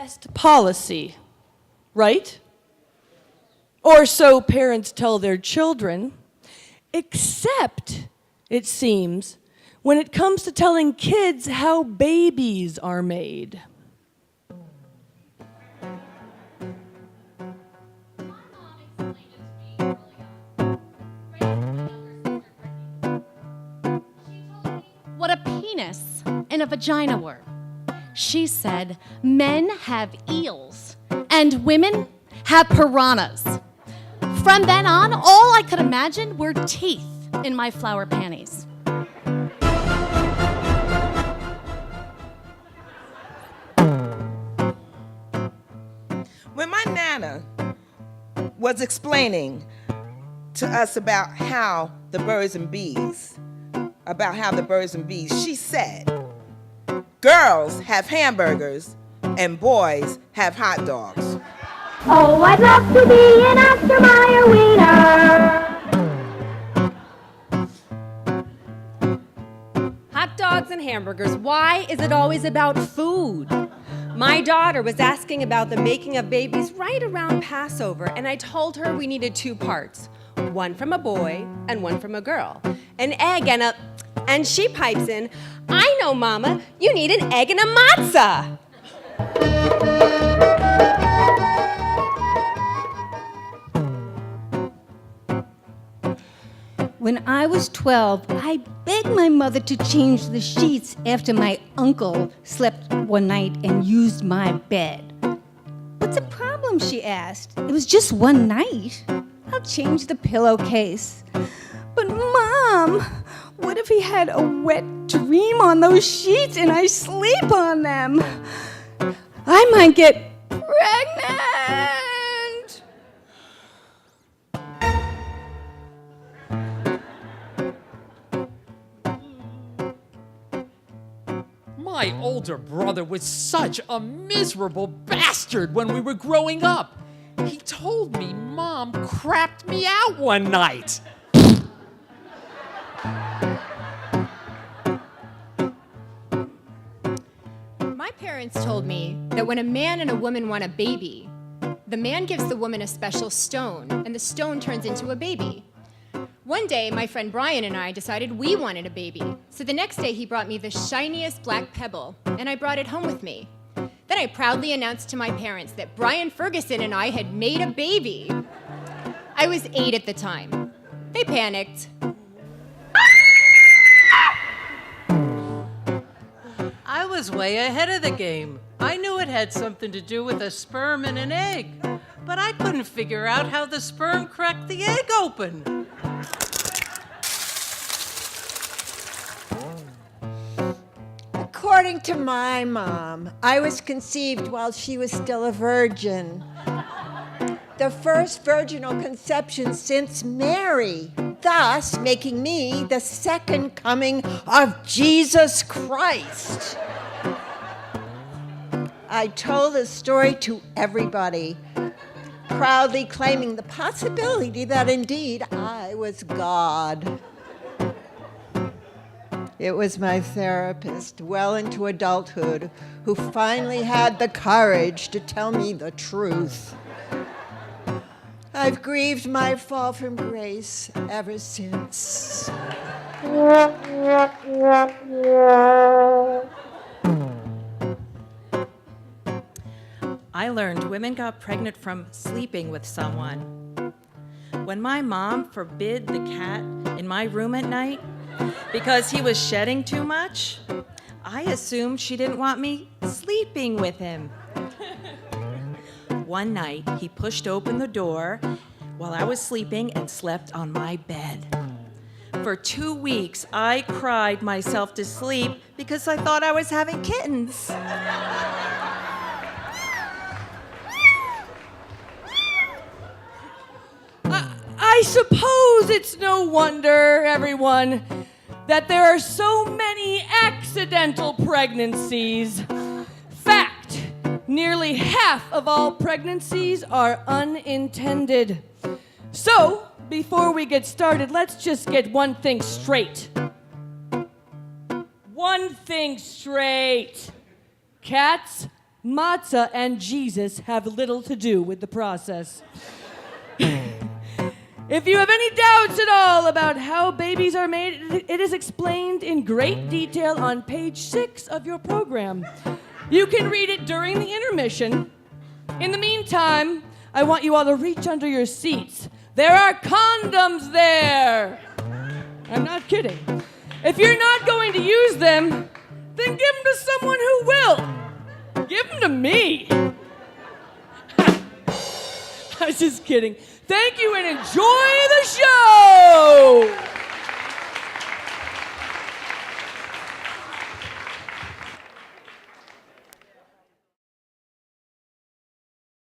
best policy, right? Or so parents tell their children, except, it seems, when it comes to telling kids how babies are made. What a penis and a vagina were. She said men have eels and women have piranhas. From then on, all I could imagine were teeth in my flower panties. When my Nana was explaining to us about the birds and bees, she said, girls have hamburgers and boys have hot dogs. Oh, I'd love to be an Oscar Mayer wiener. Hot dogs and hamburgers. Why is it always about food? My daughter was asking about the making of babies right around Passover, and I told her we needed 2 parts. One from a boy and one from a girl. An egg and she pipes in, I know, Mama, you need an egg and a matzah. When I was 12, I begged my mother to change the sheets after my uncle slept one night and used my bed. What's the problem, she asked. It was just one night. I'll change the pillowcase. But Mom, what if he had a wet dream on those sheets and I sleep on them? I might get pregnant. My older brother was such a miserable bastard when we were growing up. He told me Mom crapped me out one night. My parents told me that when a man and a woman want a baby, the man gives the woman a special stone, and the stone turns into a baby. One day, my friend Brian and I decided we wanted a baby. So the next day, he brought me the shiniest black pebble, and I brought it home with me. Then I proudly announced to my parents that Brian Ferguson and I had made a baby. I was 8 at the time. They panicked. I was way ahead of the game. I knew it had something to do with a sperm and an egg, but I couldn't figure out how the sperm cracked the egg open. According to my mom, I was conceived while she was still a virgin. The first virginal conception since Mary, thus making me the second coming of Jesus Christ. I told the story to everybody, proudly claiming the possibility that indeed I was God. It was my therapist, well into adulthood, who finally had the courage to tell me the truth. I've grieved my fall from grace ever since. I learned women got pregnant from sleeping with someone. When my mom forbid the cat in my room at night because he was shedding too much, I assumed she didn't want me sleeping with him. One night, he pushed open the door while I was sleeping and slept on my bed. For 2 weeks, I cried myself to sleep because I thought I was having kittens. I suppose it's no wonder, everyone, that there are so many accidental pregnancies. Fact, nearly half of all pregnancies are unintended. So, before we get started, let's just get one thing straight. One thing straight. Cats Matzah and Jesus have little to do with the process. If you have any doubts at all about how babies are made, it is explained in great detail on page 6 of your program. You can read it during the intermission. In the meantime, I want you all to reach under your seats. There are condoms there. I'm not kidding. If you're not going to use them, then give them to someone who will. Give them to me. I was just kidding. Thank you and enjoy the show!